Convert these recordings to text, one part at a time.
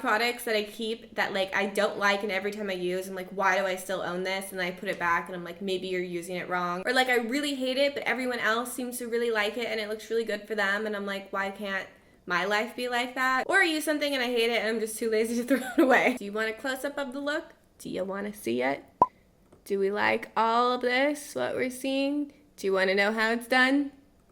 products that I keep that like I don't like, and every time I use I'm like, why do I still own this? And then I put it back and I'm like, maybe you're using it wrong. Or like I really hate it but everyone else seems to really like it and it looks really good for them, and I'm like, why can't my life be like that? Or I use something and I hate it and I'm just too lazy to throw it away. Do you want a close-up of the look? Do you want to see it? Do we like all of this, what we're seeing? Do you want to know how it's done?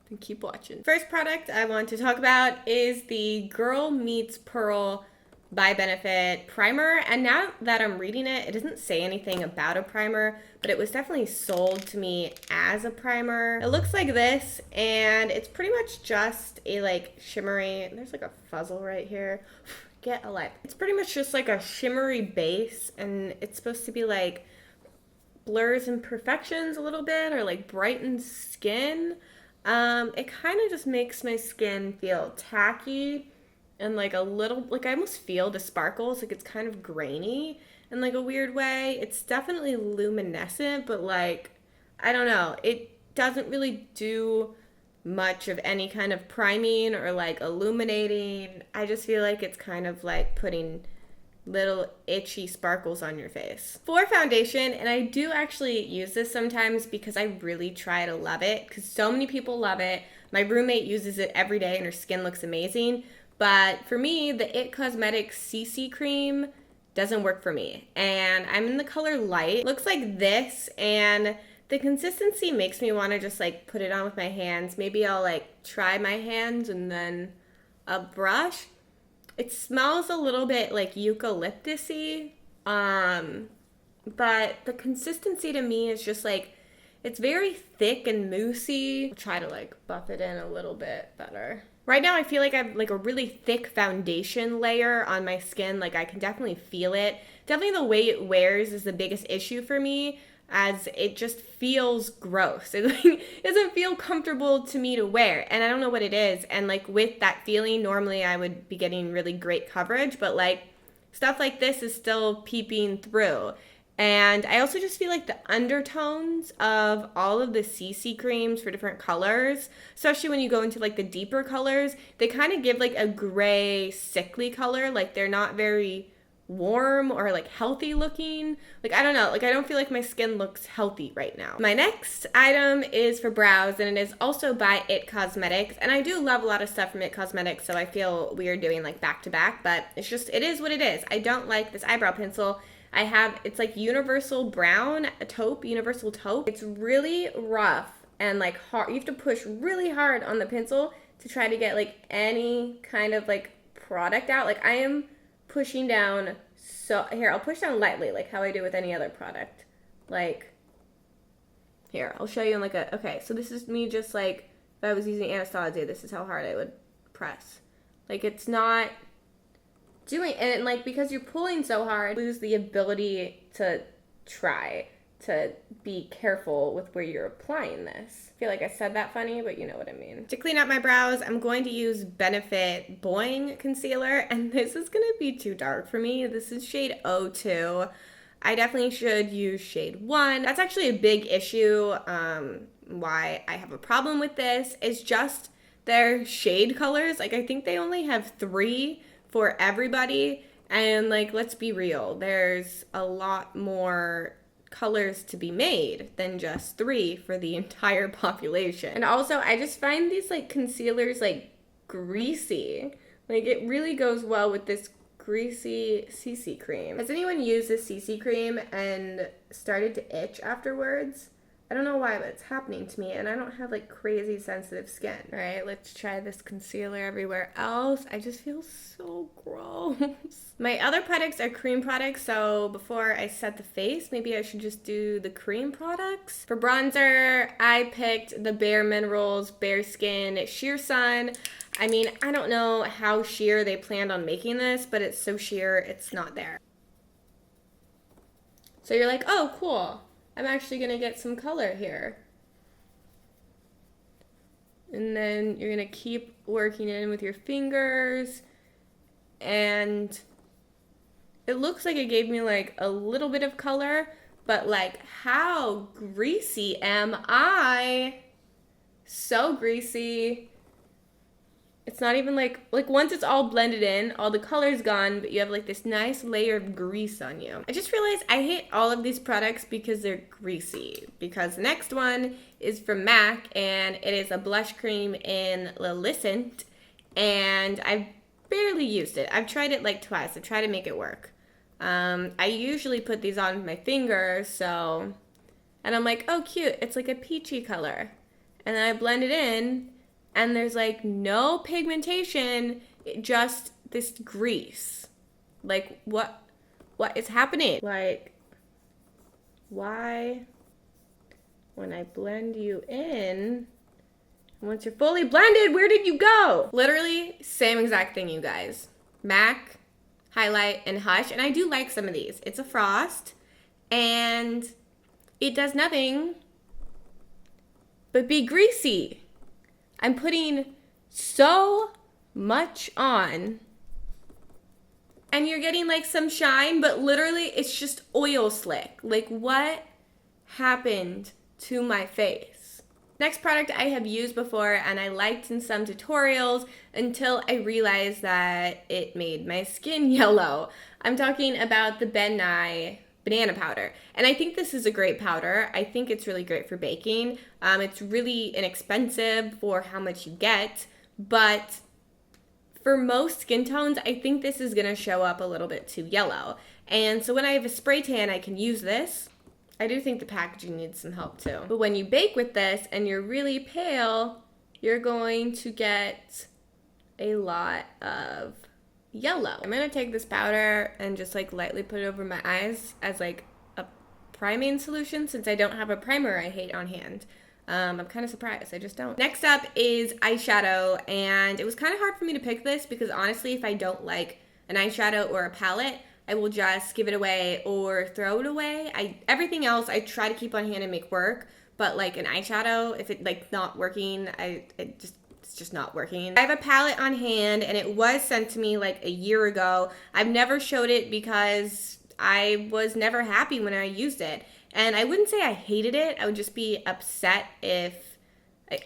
Then keep watching. First product I want to talk about is the Girl Meets Pearl by Benefit primer. And now that I'm reading it, it doesn't say anything about a primer, but it was definitely sold to me as a primer. It looks like this, and it's pretty much just a like shimmery, there's like a fuzzle right here. Get a life. It's pretty much just like a shimmery base, and it's supposed to be like blurs imperfections a little bit, or like brightens skin. It kind of just makes my skin feel tacky and like a little, like I almost feel the sparkles, like it's kind of grainy in like a weird way. It's definitely luminescent, but like, I don't know, it doesn't really do much of any kind of priming or like illuminating. I just feel like it's kind of like putting little itchy sparkles on your face. For foundation, and I do actually use this sometimes because I really try to love it because so many people love it. My roommate uses it every day and her skin looks amazing. But for me, the It Cosmetics CC cream doesn't work for me. And I'm in the color light. It looks like this, and the consistency makes me want to just like put it on with my hands. Maybe I'll like try my hands and then a brush. It smells a little bit like eucalyptus-y, but the consistency to me is just like, it's very thick and moussey. I'll try to like buff it in a little bit better. Right now I feel like I have like a really thick foundation layer on my skin. Like I can definitely feel it. Definitely the way it wears is the biggest issue for me, as it just feels gross. It like doesn't feel comfortable to me to wear, and I don't know what it is. And like with that feeling, normally I would be getting really great coverage, but like stuff like this is still peeping through. And I also just feel like the undertones of all of the CC creams for different colors, especially when you go into like the deeper colors, they kind of give like a gray, sickly color. Like they're not very warm or like healthy looking. Like I don't know, like I don't feel like my skin looks healthy right now. My next item is for brows, and it is also by It Cosmetics, and I do love a lot of stuff from It Cosmetics, so I feel weird doing like back to back, but it's just, it is what it is. I don't like this eyebrow pencil. I have, it's like universal brown, a taupe, universal taupe. It's really rough and like hard. You have to push really hard on the pencil to try to get like any kind of like product out. Like I am pushing down, so here I'll push down lightly like how I do with any other product. Like here I'll show you in like a, okay, so this is me just like if I was using Anastasia, this is how hard I would press. Like it's not doing, and like because you're pulling so hard, you lose the ability to try to be careful with where you're applying this. I feel like I said that funny, but you know what I mean. To clean out my brows, I'm going to use Benefit Boing concealer, and this is gonna be too dark for me. This is shade 02. I definitely should use shade 1. That's actually a big issue. Why I have a problem with this is just their shade colors. Like I think they only have 3 for everybody, and like let's be real, there's a lot more colors to be made than just 3 for the entire population. And also I just find these like concealers like greasy. Like it really goes well with this greasy CC cream. Has anyone used this CC cream and started to itch afterwards? I don't know why, but it's happening to me, and I don't have like crazy sensitive skin. All right, let's try this concealer everywhere else. I just feel so gross. My other products are cream products, so before I set the face, maybe I should just do the cream products. For bronzer, I picked the Bare Minerals Bare Skin Sheer Sun. I mean, I don't know how sheer they planned on making this, but it's so sheer, it's not there. So you're like, oh, cool. I'm actually going to get some color here. And then you're going to keep working in with your fingers. And it looks like it gave me like a little bit of color, but like how greasy am I? So greasy. It's not even like once it's all blended in, all the color's gone, but you have like this nice layer of grease on you. I just realized I hate all of these products because they're greasy. Because the next one is from MAC, and it is a blush cream in Lilicent, and I've barely used it. I've tried it like twice. I tried to make it work. I usually put these on my finger, so, and I'm like, oh cute, it's like a peachy color. And then I blend it in, and there's like no pigmentation, just this grease. Like what is happening? Like, why, when I blend you in, once you're fully blended, where did you go? Literally same exact thing, you guys. MAC, Highlight, and Hush, and I do like some of these. It's a frost, and it does nothing but be greasy. I'm putting so much on, and you're getting like some shine, but literally it's just oil slick. Like, what happened to my face? Next product I have used before, and I liked in some tutorials until I realized that it made my skin yellow. I'm talking about the Nye Banana Powder. And I think this is a great powder. I think it's really great for baking. It's really inexpensive for how much you get, but for most skin tones, I think this is gonna show up a little bit too yellow. And so when I have a spray tan, I can use this. I do think the packaging needs some help too. But when you bake with this and you're really pale, you're going to get a lot of yellow. I'm gonna take this powder and just like lightly put it over my eyes as like a priming solution, since I don't have a primer I hate on hand. I'm kind of surprised, I just don't. Next up is eyeshadow, and it was kind of hard for me to pick this because honestly, if I don't like an eyeshadow or a palette, I will just give it away or throw it away. Everything else I try to keep on hand and make work, but like an eyeshadow, if it like not working, it's just not working. I have a palette on hand, and it was sent to me like a year ago. I've never showed it because I was never happy when I used it. And I wouldn't say I hated it. I would just be upset if,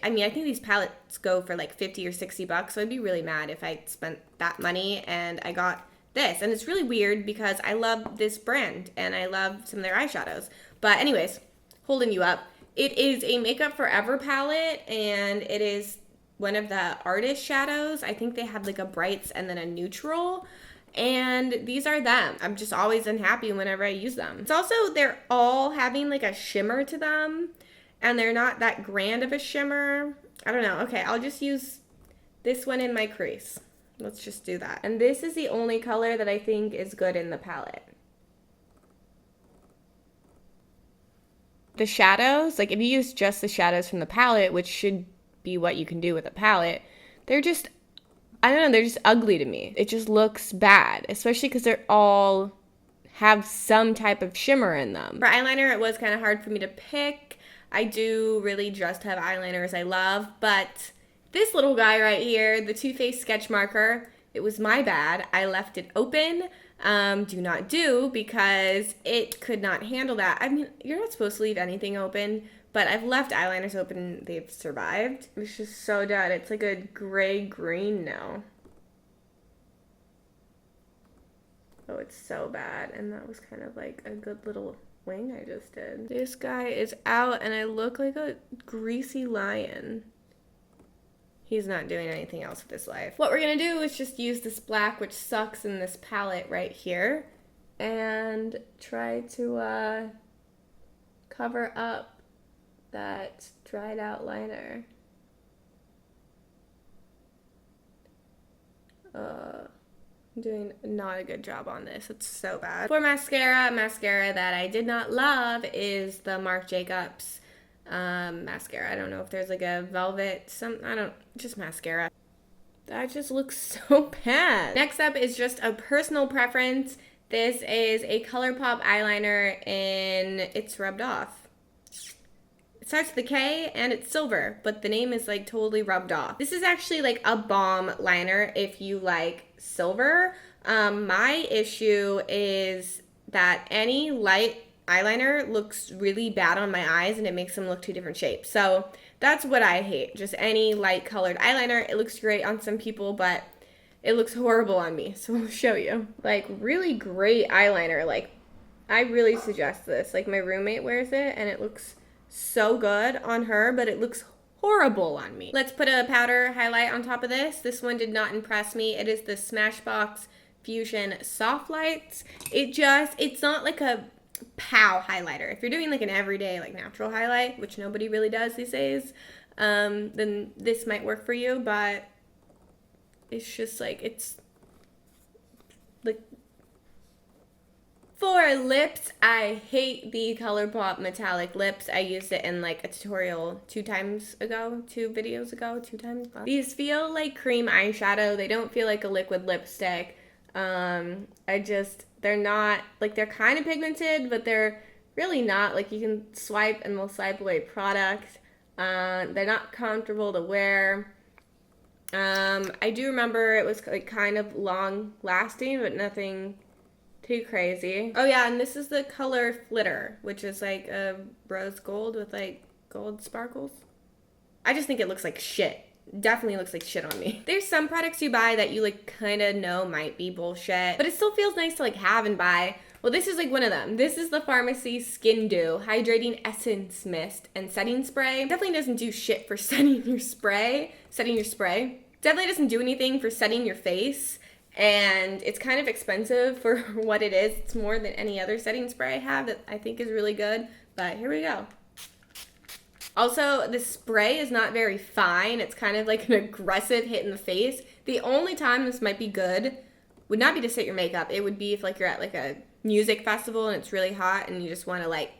I mean, I think these palettes go for like 50 or 60 bucks. So I'd be really mad if I spent that money and I got this. And it's really weird because I love this brand and I love some of their eyeshadows. But anyways, holding you up. It is a Makeup Forever palette, and it is one of the artist shadows. I think they have like a brights and then a neutral. And these are them. I'm just always unhappy whenever I use them. It's also, they're all having like a shimmer to them, and they're not that grand of a shimmer. I don't know. Okay, I'll just use this one in my crease. Let's just do that. And this is the only color that I think is good in the palette. The shadows, like if you use just the shadows from the palette, which should be what you can do with a palette, they're just, I don't know, they're just ugly to me. It just looks bad, especially because they're all have some type of shimmer in them. For eyeliner, it was kind of hard for me to pick. I do really just have eyeliners I love, but this little guy right here, the Too Faced sketch marker, it was my bad. I left it open. Do not do, because it could not handle that. I mean, you're not supposed to leave anything open, but I've left eyeliners open and they've survived. It's just so dead. It's like a gray-green now. Oh, it's so bad. And that was kind of like a good little wing I just did. This guy is out and I look like a greasy lion. He's not doing anything else with his life. What we're gonna do is just use this black, which sucks, in this palette right here, and try to cover up that dried out liner. I'm doing not a good job on this. It's so bad. For mascara that I did not love is the Marc Jacobs mascara. I don't know if there's like a velvet, just mascara. That just looks so bad. Next up is just a personal preference. This is a Colourpop eyeliner and it's rubbed off. It starts with a K and it's silver, but the name is like totally rubbed off. This is actually like a bomb liner if you like silver. My issue is that any light eyeliner looks really bad on my eyes and it makes them look two different shapes. So that's what I hate. Just any light colored eyeliner. It looks great on some people, but it looks horrible on me. So I'll show you. Like, really great eyeliner. Like, I really suggest this. Like, my roommate wears it and it looks so good on her, but it looks horrible on me. Let's put a powder highlight on top of this. This one did not impress me. It is the Smashbox Fusion Soft Lights. It's not like a pow highlighter. If you're doing like an everyday, like natural highlight, which nobody really does these days, then this might work for you, but it's just like, it's like, for lips, I hate the Colourpop metallic lips. I used it in like a tutorial two videos ago. These feel like cream eyeshadow. They don't feel like a liquid lipstick. They're not, like, they're kind of pigmented, but they're really not. Like, you can swipe and they'll swipe away product. They're not comfortable to wear. I do remember it was like kind of long lasting, but nothing too crazy. Oh yeah, and this is the color Flitter, which is like a rose gold with like gold sparkles. I just think it looks like shit. Definitely looks like shit on me. There's some products you buy that you like kind of know might be bullshit, but it still feels nice to like have and buy. Well, this is like one of them. This is the Pharmacy Skin Dew Hydrating Essence Mist and Setting Spray. Definitely doesn't do shit for setting your spray. Definitely doesn't do anything for setting your face. And it's kind of expensive for what it is. It's more than any other setting spray I have that I think is really good. But here we go. Also, the spray is not very fine. It's kind of like an aggressive hit in the face. The only time this might be good would not be to set your makeup. It would be if like you're at like a music festival and it's really hot and you just want to like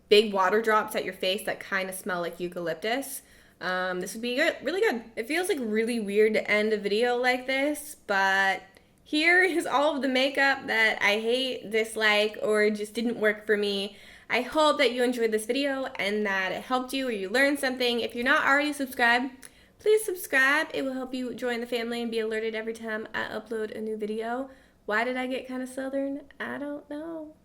big water drops at your face that kind of smell like eucalyptus. This would be good, really good. It feels like really weird to end a video like this, but here is all of the makeup that I hate, dislike, or just didn't work for me. I hope that you enjoyed this video and that it helped you or you learned something. If you're not already subscribed, please subscribe. It will help you join the family and be alerted every time I upload a new video. Why did I get kind of southern? I don't know.